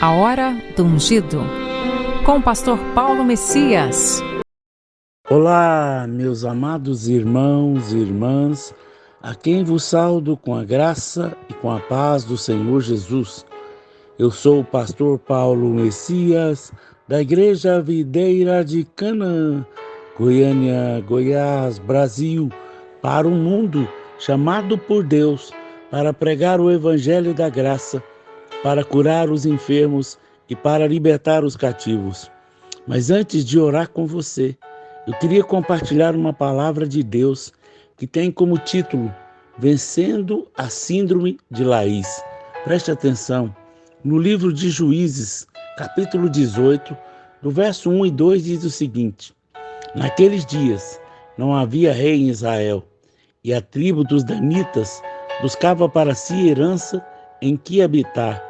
A Hora do Ungido, com o pastor Paulo Messias. Olá, meus amados irmãos e irmãs, a quem vos saúdo com a graça e com a paz do Senhor Jesus. Eu sou o pastor Paulo Messias, da Igreja Videira de Canaã, Goiânia, Goiás, Brasil, para o mundo, chamado por Deus para pregar o Evangelho da graça, para curar os enfermos e para libertar os cativos. Mas antes de orar com você, eu queria compartilhar uma palavra de Deus que tem como título Vencendo a Síndrome de Laís. Preste atenção, no livro de Juízes, capítulo 18, do verso 1 e 2 diz o seguinte: Naqueles dias não havia rei em Israel, e a tribo dos danitas buscava para si herança em que habitar,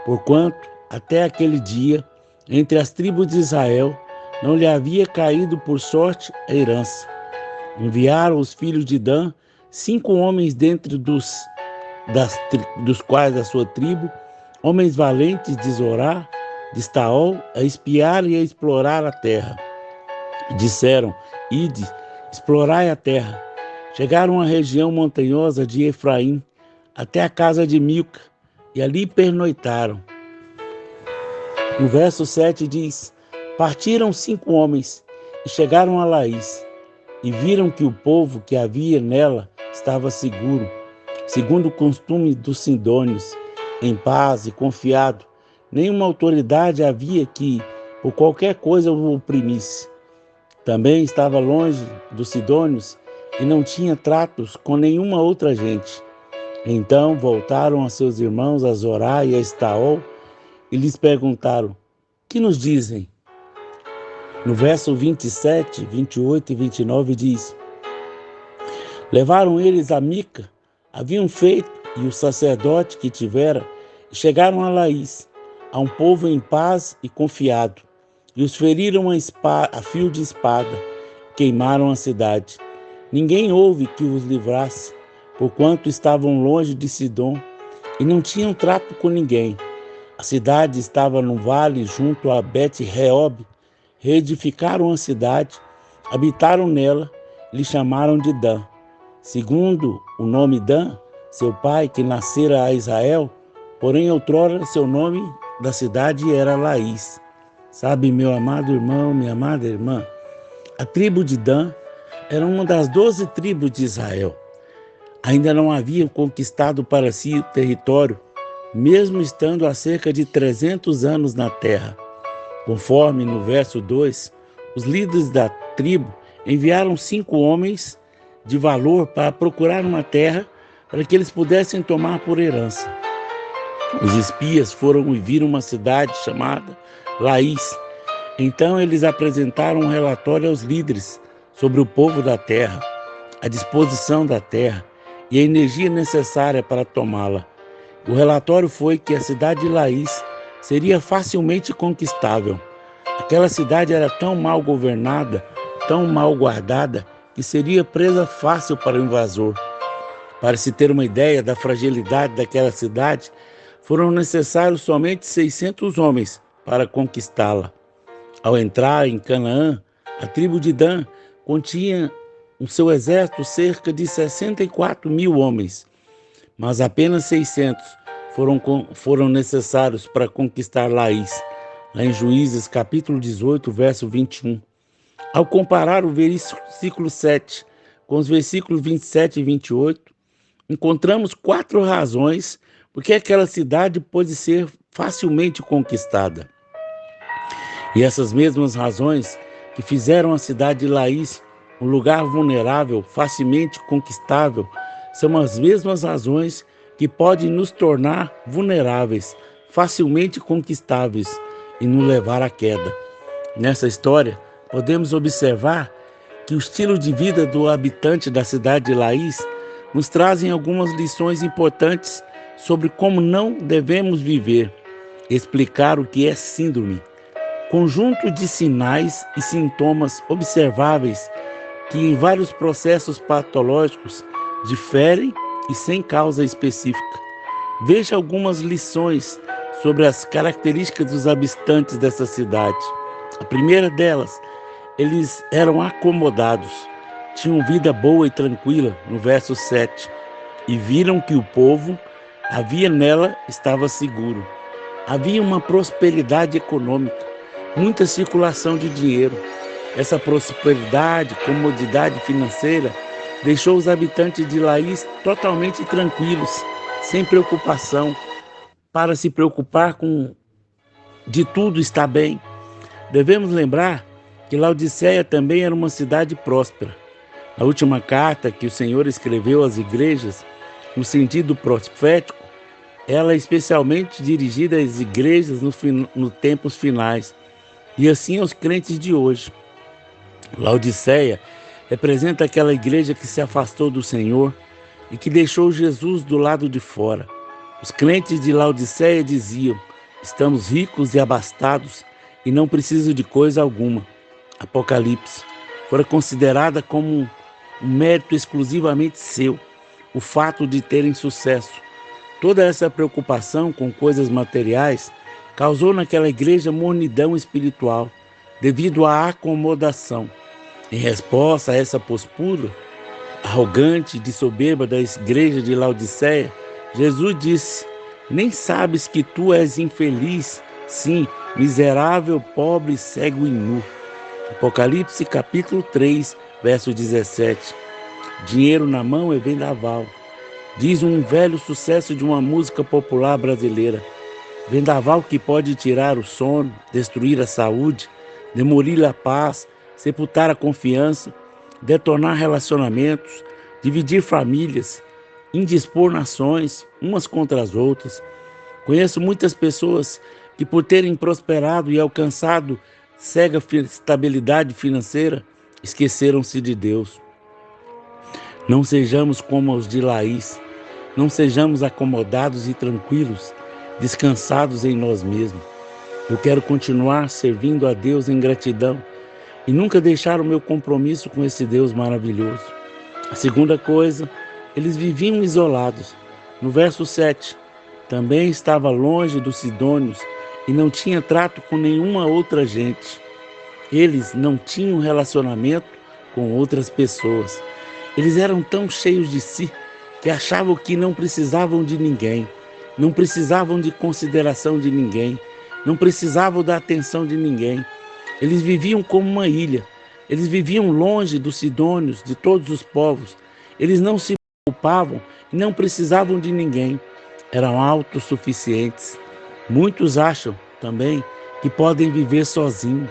porquanto até aquele dia, entre as tribos de Israel, não lhe havia caído por sorte a herança. Enviaram os filhos de Dan 5 homens dentre dos quais a sua tribo, homens valentes de Zorá, de Estaol, a espiar e a explorar a terra. Disseram: Ide, explorai a terra. Chegaram à região montanhosa de Efraim, até a casa de Milca, e ali pernoitaram. No verso 7 diz: Partiram 5 homens e chegaram a Laís, e viram que o povo que havia nela estava seguro, segundo o costume dos sidônios, em paz e confiado. Nenhuma autoridade havia que, por qualquer coisa, o oprimisse. Também estava longe dos sidônios e não tinha tratos com nenhuma outra gente. Então voltaram a seus irmãos a Zorá e a Estaol e lhes perguntaram: Que nos dizem? No verso 27, 28 e 29 diz: Levaram eles a Mica, haviam feito, e o sacerdote que tivera, e chegaram a Laís, a um povo em paz e confiado, e os feriram a fio de espada, queimaram a cidade. Ninguém houve que os livrasse, porquanto estavam longe de Sidom, e não tinham trato com ninguém. A cidade estava no vale junto a Bet-Reob. Reedificaram a cidade, habitaram nela, lhe chamaram de Dan. Segundo o nome Dan, seu pai, que nascera a Israel, porém outrora seu nome da cidade era Laís. Sabe, meu amado irmão, minha amada irmã, a tribo de Dan era uma das 12 tribos de Israel. Ainda não haviam conquistado para si o território, mesmo estando há cerca de 300 anos na terra. Conforme no verso 2, os líderes da tribo enviaram 5 homens de valor para procurar uma terra para que eles pudessem tomar por herança. Os espias foram e viram uma cidade chamada Laís. Então eles apresentaram um relatório aos líderes sobre o povo da terra, a disposição da terra e a energia necessária para tomá-la. O relatório foi que a cidade de Laís seria facilmente conquistável. Aquela cidade era tão mal governada, tão mal guardada, que seria presa fácil para o invasor. Para se ter uma ideia da fragilidade daquela cidade, foram necessários somente 600 homens para conquistá-la. Ao entrar em Canaã, a tribo de Dan continha no seu exército cerca de 64.000 homens, mas apenas 600 foram necessários para conquistar Laís, lá em Juízes capítulo 18, verso 21. Ao comparar o versículo 7 com os versículos 27 e 28, encontramos 4 razões porque aquela cidade pôde ser facilmente conquistada. E essas mesmas razões que fizeram a cidade de Laís um lugar vulnerável, facilmente conquistável, são as mesmas razões que podem nos tornar vulneráveis, facilmente conquistáveis e nos levar à queda. Nessa história, podemos observar que o estilo de vida do habitante da cidade de Laís nos trazem algumas lições importantes sobre como não devemos viver. Explicar o que é síndrome. Conjunto de sinais e sintomas observáveis que em vários processos patológicos diferem e sem causa específica. Veja algumas lições sobre as características dos habitantes dessa cidade. A primeira delas, eles eram acomodados, tinham vida boa e tranquila, no verso 7, e viram que o povo havia nela estava seguro. Havia uma prosperidade econômica, muita circulação de dinheiro. Essa prosperidade, comodidade financeira, deixou os habitantes de Laís totalmente tranquilos, sem preocupação, para se preocupar com de tudo está bem. Devemos lembrar que Laodiceia também era uma cidade próspera. Na última carta que o Senhor escreveu às igrejas, no sentido profético, ela é especialmente dirigida às igrejas nos tempos finais, e assim aos crentes de hoje. Laodiceia representa aquela igreja que se afastou do Senhor e que deixou Jesus do lado de fora. Os crentes de Laodiceia diziam: estamos ricos e abastados e não preciso de coisa alguma. Apocalipse. Fora considerada como um mérito exclusivamente seu, o fato de terem sucesso. Toda essa preocupação com coisas materiais causou naquela igreja mornidão espiritual, devido à acomodação. Em resposta a essa postura arrogante de soberba da igreja de Laodiceia, Jesus disse: nem sabes que tu és infeliz, sim, miserável, pobre, cego e nu. Apocalipse capítulo 3, verso 17. Dinheiro na mão é vendaval. Diz um velho sucesso de uma música popular brasileira. Vendaval que pode tirar o sono, destruir a saúde, demolir a paz, sepultar a confiança, detonar relacionamentos, dividir famílias, indispor nações umas contra as outras. Conheço muitas pessoas que, por terem prosperado e alcançado cega estabilidade financeira, esqueceram-se de Deus. Não sejamos como os de Laís, não sejamos acomodados e tranquilos, descansados em nós mesmos. Eu quero continuar servindo a Deus em gratidão e nunca deixar o meu compromisso com esse Deus maravilhoso. A segunda coisa, eles viviam isolados. No verso 7, também estava longe dos sidônios e não tinha trato com nenhuma outra gente. Eles não tinham relacionamento com outras pessoas. Eles eram tão cheios de si que achavam que não precisavam de ninguém, não precisavam de consideração de ninguém, não precisavam da atenção de ninguém. Eles viviam como uma ilha, eles viviam longe dos sidônios, de todos os povos. Eles não se preocupavam e não precisavam de ninguém, eram autossuficientes. Muitos acham também que podem viver sozinhos,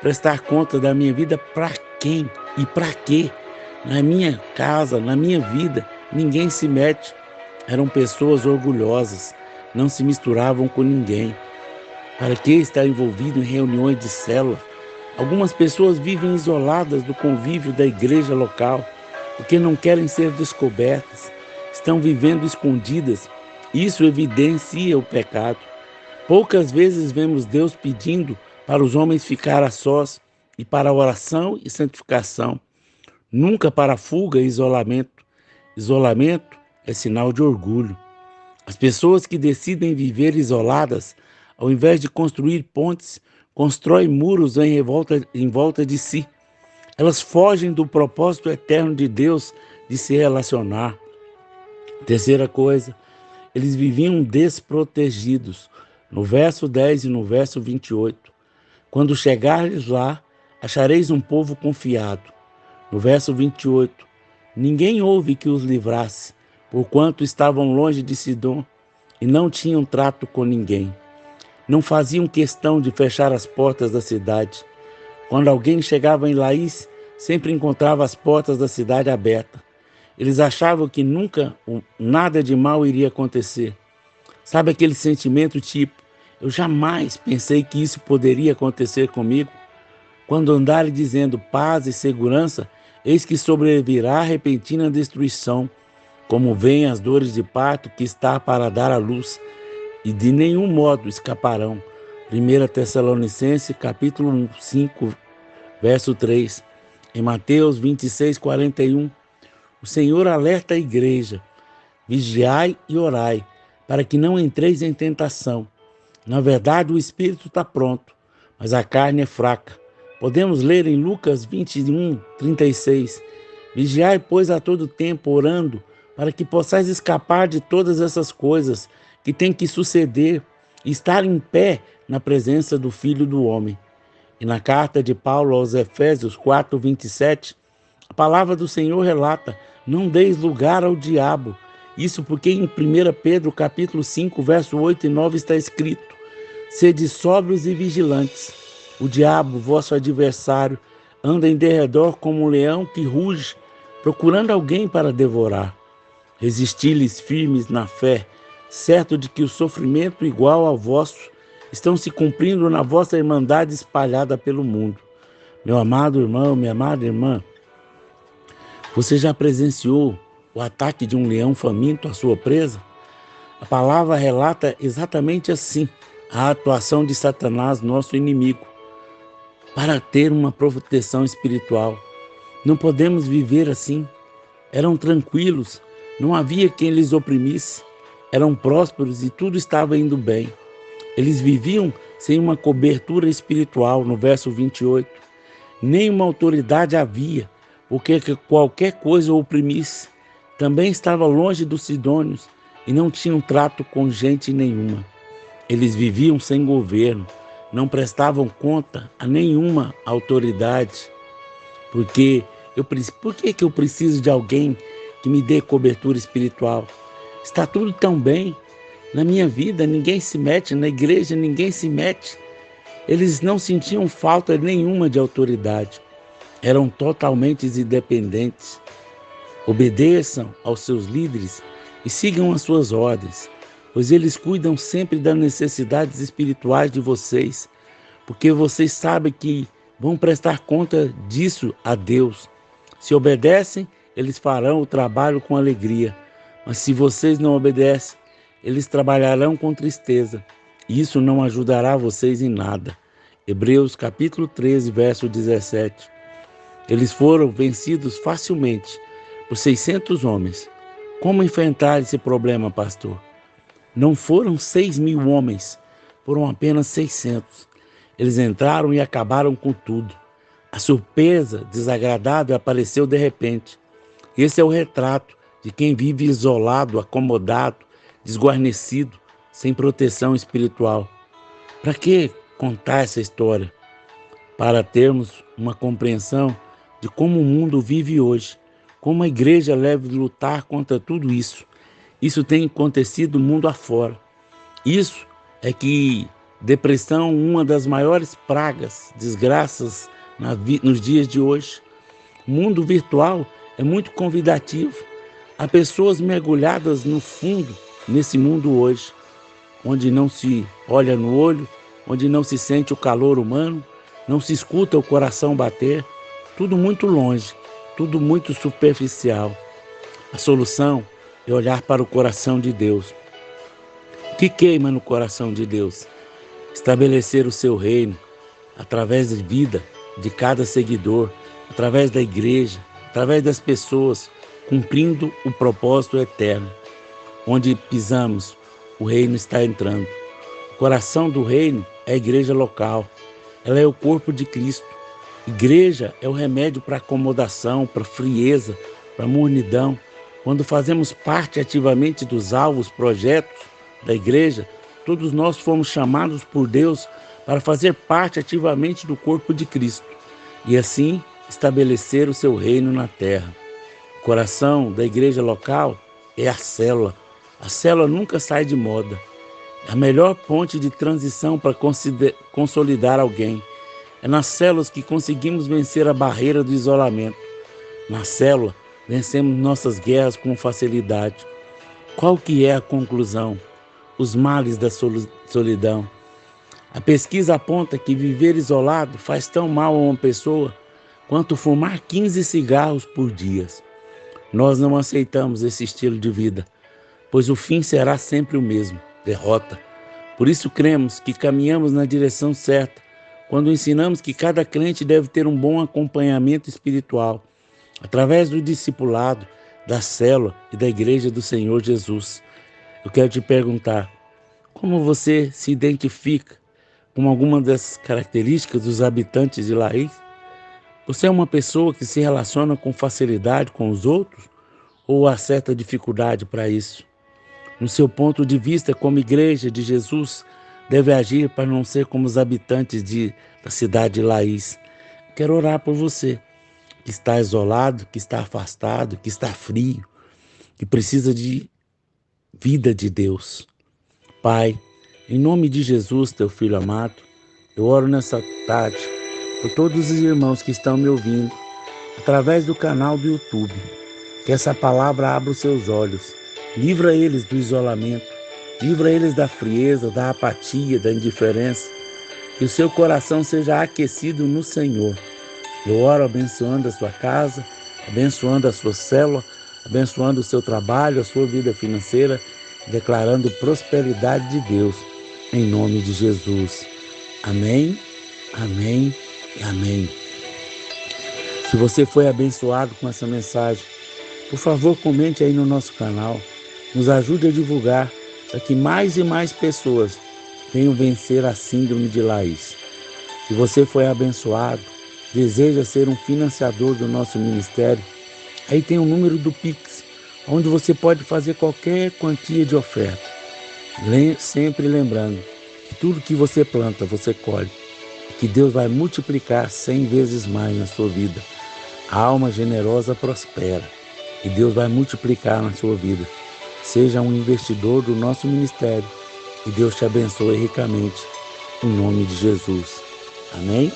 prestar conta da minha vida para quem e para quê? Na minha casa, na minha vida, ninguém se mete. Eram pessoas orgulhosas, não se misturavam com ninguém. Para que estar envolvido em reuniões de célula? Algumas pessoas vivem isoladas do convívio da igreja local, porque não querem ser descobertas, estão vivendo escondidas. Isso evidencia o pecado. Poucas vezes vemos Deus pedindo para os homens ficar a sós e para a oração e santificação, nunca para fuga e isolamento. Isolamento é sinal de orgulho. As pessoas que decidem viver isoladas, ao invés de construir pontes, constroem muros em volta de si. Elas fogem do propósito eterno de Deus de se relacionar. Terceira coisa, eles viviam desprotegidos. No verso 10 e no verso 28. Quando chegares lá, achareis um povo confiado. No verso 28. Ninguém houve que os livrasse, porquanto estavam longe de Sidom e não tinham trato com ninguém. Não faziam questão de fechar as portas da cidade. Quando alguém chegava em Laís, sempre encontrava as portas da cidade abertas. Eles achavam que nunca nada de mal iria acontecer. Sabe aquele sentimento tipo, eu jamais pensei que isso poderia acontecer comigo? Quando andarem dizendo paz e segurança, eis que sobrevirá repentina destruição, como vêm as dores de parto que está para dar à luz, e de nenhum modo escaparão. 1 Tessalonicenses capítulo 5, verso 3. Em Mateus 26, 41, o Senhor alerta a igreja, vigiai e orai, para que não entreis em tentação. Na verdade, o espírito está pronto, mas a carne é fraca. Podemos ler em Lucas 21:36. Vigiai, pois, a todo tempo, orando, para que possais escapar de todas essas coisas que têm que suceder e estar em pé na presença do Filho do Homem. E na carta de Paulo aos Efésios 4:27, a palavra do Senhor relata: não deis lugar ao diabo. Isso porque em 1 Pedro capítulo 5, verso 8 e 9 está escrito: sede sóbrios e vigilantes. O diabo, vosso adversário, anda em derredor como um leão que ruge, procurando alguém para devorar. Resisti-lhes firmes na fé, certo de que o sofrimento igual ao vosso estão se cumprindo na vossa irmandade espalhada pelo mundo. Meu amado irmão, minha amada irmã, você já presenciou o ataque de um leão faminto à sua presa? A palavra relata exatamente assim a atuação de Satanás, nosso inimigo, para ter uma proteção espiritual. Não podemos viver assim. Eram tranquilos, não havia quem lhes oprimisse, eram prósperos e tudo estava indo bem. Eles viviam sem uma cobertura espiritual, no verso 28. Nenhuma autoridade havia, porque qualquer coisa o oprimisse. Também estava longe dos sidônios e não tinham trato com gente nenhuma. Eles viviam sem governo, não prestavam conta a nenhuma autoridade. Por que eu preciso de alguém que me dê cobertura espiritual? Está tudo tão bem. Na minha vida ninguém se mete, na igreja ninguém se mete. Eles não sentiam falta nenhuma de autoridade. Eram totalmente independentes. Obedeçam aos seus líderes e sigam as suas ordens, pois eles cuidam sempre das necessidades espirituais de vocês, porque vocês sabem que vão prestar conta disso a Deus. Se obedecem, eles farão o trabalho com alegria, mas se vocês não obedecem, eles trabalharão com tristeza, e isso não ajudará vocês em nada. Hebreus capítulo 13, verso 17. Eles foram vencidos facilmente por 600 homens. Como enfrentar esse problema, pastor? Não foram 6.000 homens, foram apenas 600. Eles entraram e acabaram com tudo. A surpresa desagradável apareceu de repente. Esse é o retrato de quem vive isolado, acomodado, desguarnecido, sem proteção espiritual. Para que contar essa história? Para termos uma compreensão de como o mundo vive hoje, como a igreja deve lutar contra tudo isso. Isso tem acontecido mundo afora. Isso é que depressão, uma das maiores pragas, desgraças nos dias de hoje. O mundo virtual é muito convidativo. Há pessoas mergulhadas no fundo nesse mundo hoje, onde não se olha no olho, onde não se sente o calor humano, não se escuta o coração bater, tudo muito longe, tudo muito superficial. A solução é olhar para o coração de Deus. O que queima no coração de Deus? Estabelecer o seu reino através da vida de cada seguidor, através da igreja, através das pessoas, cumprindo o propósito eterno. Onde pisamos, o reino está entrando. O coração do reino é a igreja local. Ela é o corpo de Cristo. Igreja é o remédio para acomodação, para frieza, para mornidão. Quando fazemos parte ativamente dos alvos, projetos da igreja, todos nós fomos chamados por Deus para fazer parte ativamente do corpo de Cristo e assim estabelecer o seu reino na terra. O coração da igreja local é a célula. A célula nunca sai de moda. É a melhor ponte de transição para consolidar alguém. É nas células que conseguimos vencer a barreira do isolamento. Na célula, vencemos nossas guerras com facilidade. Qual que é a conclusão? Os males da solidão. A pesquisa aponta que viver isolado faz tão mal a uma pessoa quanto fumar 15 cigarros por dia. Nós não aceitamos esse estilo de vida, pois o fim será sempre o mesmo, derrota. Por isso cremos que caminhamos na direção certa, quando ensinamos que cada crente deve ter um bom acompanhamento espiritual, através do discipulado, da célula e da igreja do Senhor Jesus. Eu quero te perguntar, Como você se identifica com alguma das características dos habitantes de Laís? Você é uma pessoa que se relaciona com facilidade com os outros ou há certa dificuldade para isso? No seu ponto de vista, como igreja de Jesus, deve agir para não ser como os habitantes da cidade de Laís. Quero orar por você, que está isolado, que está afastado, que está frio, que precisa de vida de Deus. Pai, em nome de Jesus, teu Filho amado, eu oro nessa tarde por todos os irmãos que estão me ouvindo através do canal do YouTube. Que essa palavra abra os seus olhos, livra eles do isolamento, livra eles da frieza, da apatia, da indiferença. Que o seu coração seja aquecido no Senhor. Eu oro abençoando a sua casa, abençoando a sua célula, abençoando o seu trabalho, a sua vida financeira, declarando prosperidade de Deus, em nome de Jesus. Amém, amém e amém. Se você foi abençoado com essa mensagem, por favor, comente aí no nosso canal, nos ajude a divulgar para que mais e mais pessoas venham vencer a síndrome de Laís. Se você foi abençoado, deseja ser um financiador do nosso ministério, aí tem o número do Pix, onde você pode fazer qualquer quantia de oferta. Sempre lembrando que tudo que você planta, você colhe. Que Deus vai multiplicar 100 vezes mais na sua vida. A alma generosa prospera. E Deus vai multiplicar na sua vida. Seja um investidor do nosso ministério. E Deus te abençoe ricamente. Em nome de Jesus. Amém?